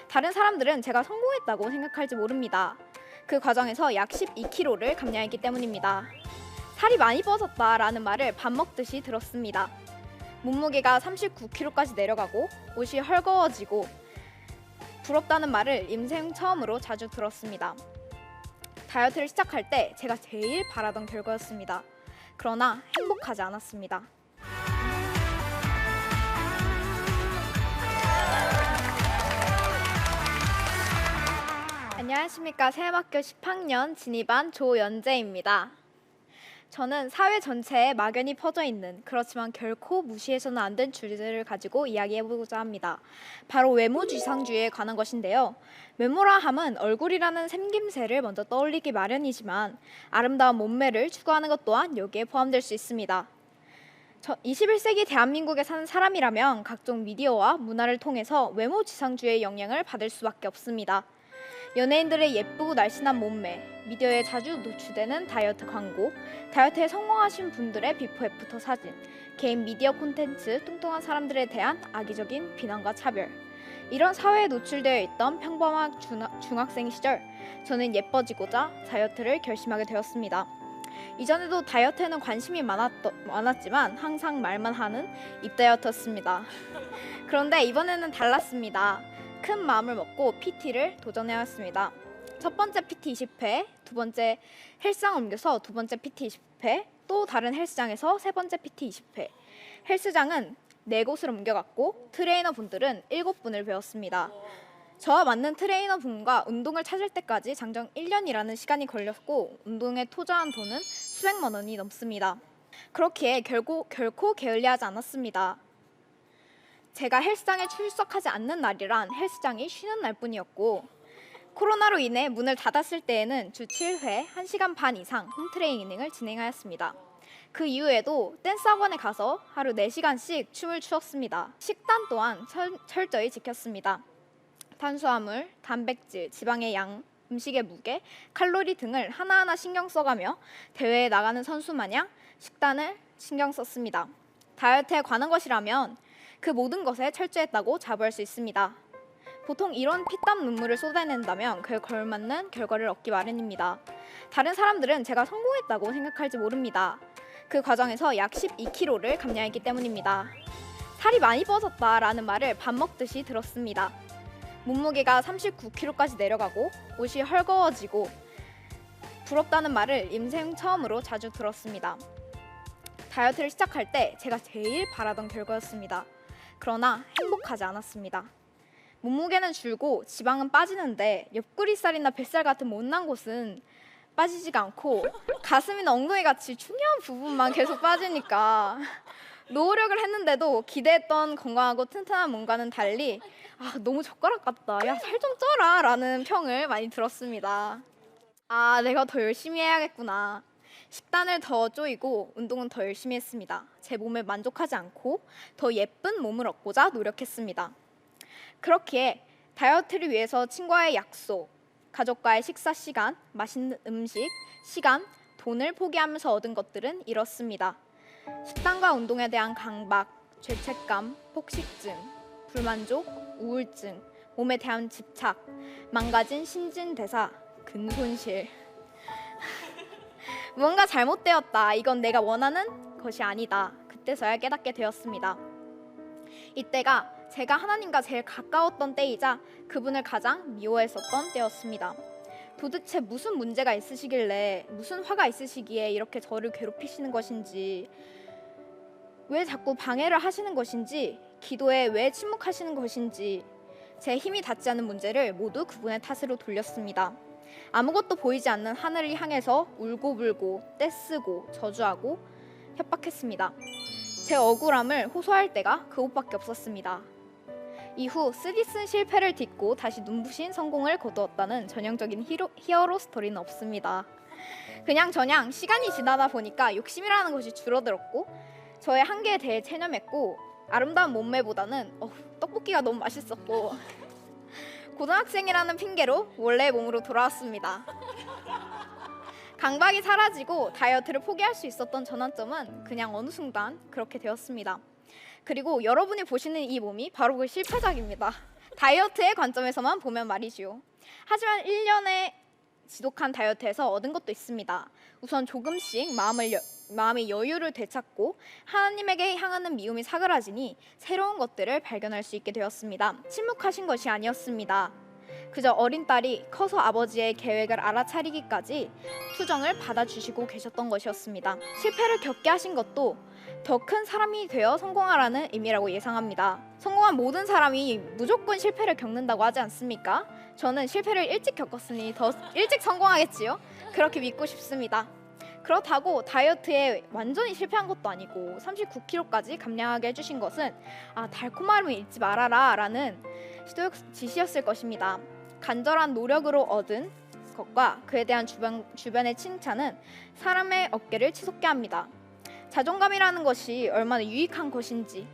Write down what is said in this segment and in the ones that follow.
다른 사람들은 제가 성공했다고 생각할지 모릅니다. 그 과정에서 약 12kg를 감량했기 때문입니다. 살이 많이 빠졌다라는 말을 밥 먹듯이 들었습니다. 몸무게가 39kg까지 내려가고 옷이 헐거워지고 부럽다는 말을 인생 처음으로 자주 들었습니다. 다이어트를 시작할 때 제가 제일 바라던 결과였습니다. 그러나 행복하지 않았습니다. 안녕하십니까. 새해학교 10학년 진입한 조연재입니다. 저는 사회 전체에 막연히 퍼져 있는 그렇지만 결코 무시해서는 안 된 주제를 가지고 이야기해보고자 합니다. 바로 외모지상주의에 관한 것인데요. 외모라 함은 얼굴이라는 생김새를 먼저 떠올리기 마련이지만 아름다운 몸매를 추구하는 것 또한 여기에 포함될 수 있습니다. 21세기 대한민국에 사는 사람이라면 각종 미디어와 문화를 통해서 외모지상주의의 영향을 받을 수밖에 없습니다. 연예인들의 예쁘고 날씬한 몸매, 미디어에 자주 노출되는 다이어트 광고, 다이어트에 성공하신 분들의 비포 애프터 사진, 개인 미디어 콘텐츠, 뚱뚱한 사람들에 대한 악의적인 비난과 차별. 이런 사회에 노출되어 있던 평범한 중학생 시절, 저는 예뻐지고자 다이어트를 결심하게 되었습니다. 이전에도 다이어트에는 관심이 많았지만 항상 말만 하는 입다이어트였습니다. 그런데 이번에는 달랐습니다. 큰 마음을 먹고 PT를 도전해왔습니다. 첫 번째 PT 20회, 두 번째 헬스장을 옮겨서 두 번째 PT 20회, 또 다른 헬스장에서 세 번째 PT 20회. 헬스장은 4곳을 옮겨갔고 트레이너 분들은 7분을 배웠습니다. 저와 맞는 트레이너 분과 운동을 찾을 때까지 장정 1년이라는 시간이 걸렸고 운동에 투자한 돈은 수백만 원이 넘습니다. 그렇기에 결코 게을리하지 않았습니다. 제가 헬스장에 출석하지 않는 날이란 헬스장이 쉬는 날뿐이었고 코로나로 인해 문을 닫았을 때에는 주 7회 1시간 반 이상 홈트레이닝을 진행하였습니다. 그 이후에도 댄스 학원에 가서 하루 4시간씩 춤을 추었습니다. 식단 또한 철저히 지켰습니다. 탄수화물, 단백질, 지방의 양, 음식의 무게, 칼로리 등을 하나하나 신경 써가며 대회에 나가는 선수 마냥 식단을 신경 썼습니다. 다이어트에 관한 것이라면 그 모든 것에 철저했다고 자부할 수 있습니다. 보통 이런 피땀 눈물을 쏟아낸다면 그에 걸맞는 결과를 얻기 마련입니다. 다른 사람들은 제가 성공했다고 생각할지 모릅니다. 그 과정에서 약 12kg를 감량했기 때문입니다. 살이 많이 빠졌다라는 말을 밥 먹듯이 들었습니다. 몸무게가 39kg까지 내려가고 옷이 헐거워지고 부럽다는 말을 인생 처음으로 자주 들었습니다. 다이어트를 시작할 때 제가 제일 바라던 결과였습니다. 그러나 행복하지 않았습니다. 몸무게는 줄고 지방은 빠지는데 옆구리살이나 뱃살 같은 못난 곳은 빠지지가 않고 가슴이나 엉덩이 같이 중요한 부분만 계속 빠지니까 노력을 했는데도 기대했던 건강하고 튼튼한 몸과는 달리 너무 젓가락 같다. 야, 살 좀 쪄라 라는 평을 많이 들었습니다. 내가 더 열심히 해야겠구나. 식단을 더 쪼이고 운동은 더 열심히 했습니다. 제 몸에 만족하지 않고 더 예쁜 몸을 얻고자 노력했습니다. 그렇기에 다이어트를 위해서 친구와의 약속, 가족과의 식사 시간, 맛있는 음식, 시간, 돈을 포기하면서 얻은 것들은 이렇습니다. 식단과 운동에 대한 강박, 죄책감, 폭식증, 불만족, 우울증, 몸에 대한 집착, 망가진 신진대사, 근손실. 뭔가 잘못되었다. 이건 내가 원하는 것이 아니다. 그때서야 깨닫게 되었습니다. 이때가 제가 하나님과 제일 가까웠던 때이자 그분을 가장 미워했었던 때였습니다. 도대체 무슨 문제가 있으시길래, 무슨 화가 있으시기에 이렇게 저를 괴롭히시는 것인지, 왜 자꾸 방해를 하시는 것인지, 기도에 왜 침묵하시는 것인지, 제 힘이 닿지 않는 문제를 모두 그분의 탓으로 돌렸습니다. 아무것도 보이지 않는 하늘을 향해서 울고불고 떼쓰고 저주하고 협박했습니다. 제 억울함을 호소할 때가 그곳밖에 없었습니다. 이후 쓰디쓴 실패를 딛고 다시 눈부신 성공을 거두었다는 전형적인 히어로 스토리는 없습니다. 그냥저냥 시간이 지나다 보니까 욕심이라는 것이 줄어들었고 저의 한계에 대해 체념했고 아름다운 몸매보다는 떡볶이가 너무 맛있었고 고등학생이라는 핑계로 원래의 몸으로 돌아왔습니다. 강박이 사라지고 다이어트를 포기할 수 있었던 전환점은 그냥 어느 순간 그렇게 되었습니다. 그리고 여러분이 보시는 이 몸이 바로 그 실패작입니다. 다이어트의 관점에서만 보면 말이지요. 하지만 1년의 지독한 다이어트에서 얻은 것도 있습니다. 우선 조금씩 마음의 여유를 되찾고 하나님에게 향하는 미움이 사그라지니 새로운 것들을 발견할 수 있게 되었습니다. 침묵하신 것이 아니었습니다. 그저 어린 딸이 커서 아버지의 계획을 알아차리기까지 투정을 받아주시고 계셨던 것이었습니다. 실패를 겪게 하신 것도 더 큰 사람이 되어 성공하라는 의미라고 예상합니다. 성공한 모든 사람이 무조건 실패를 겪는다고 하지 않습니까? 저는 실패를 일찍 겪었으니 더 일찍 성공하겠지요? 그렇게 믿고 싶습니다. 그렇다고 다이어트에 완전히 실패한 것도 아니고 39kg까지 감량하게 해주신 것은 달콤함을 잊지 말아라 라는 지시였을 것입니다. 간절한 노력으로 얻은 것과 그에 대한 주변의 칭찬은 사람의 어깨를 치솟게 합니다. 자존감이라는 것이 얼마나 유익한 것인지,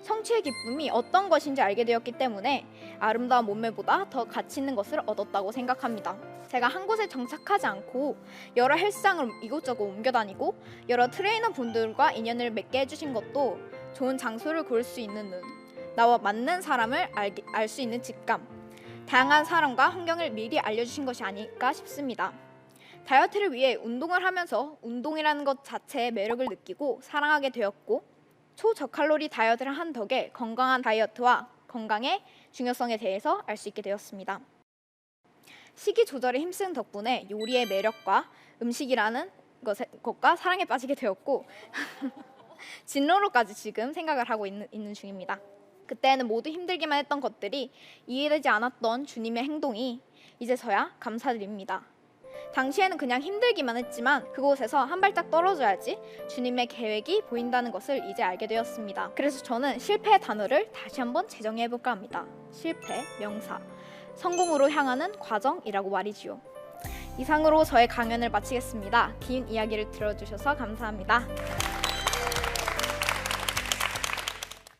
성취의 기쁨이 어떤 것인지 알게 되었기 때문에 아름다운 몸매보다 더 가치 있는 것을 얻었다고 생각합니다. 제가 한 곳에 정착하지 않고 여러 헬스장을 이곳저곳 옮겨다니고 여러 트레이너 분들과 인연을 맺게 해주신 것도 좋은 장소를 고를 수 있는 눈, 나와 맞는 사람을 알 수 있는 직감, 다양한 사람과 환경을 미리 알려주신 것이 아닐까 싶습니다. 다이어트를 위해 운동을 하면서 운동이라는 것 자체의 매력을 느끼고 사랑하게 되었고, 초저칼로리 다이어트를 한 덕에 건강한 다이어트와 건강의 중요성에 대해서 알 수 있게 되었습니다. 식이 조절에 힘쓴 덕분에 요리의 매력과 음식이라는 것과 사랑에 빠지게 되었고 진로로까지 지금 생각을 하고 있는 중입니다. 그때는 모두 힘들기만 했던 것들이 이해되지 않았던 주님의 행동이 이제서야 감사드립니다. 당시에는 그냥 힘들기만 했지만 그곳에서 한 발짝 떨어져야지 주님의 계획이 보인다는 것을 이제 알게 되었습니다. 그래서 저는 실패의 단어를 다시 한번 재정해 볼까 합니다. 실패, 명사, 성공으로 향하는 과정이라고 말이지요. 이상으로 저의 강연을 마치겠습니다. 긴 이야기를 들어주셔서 감사합니다.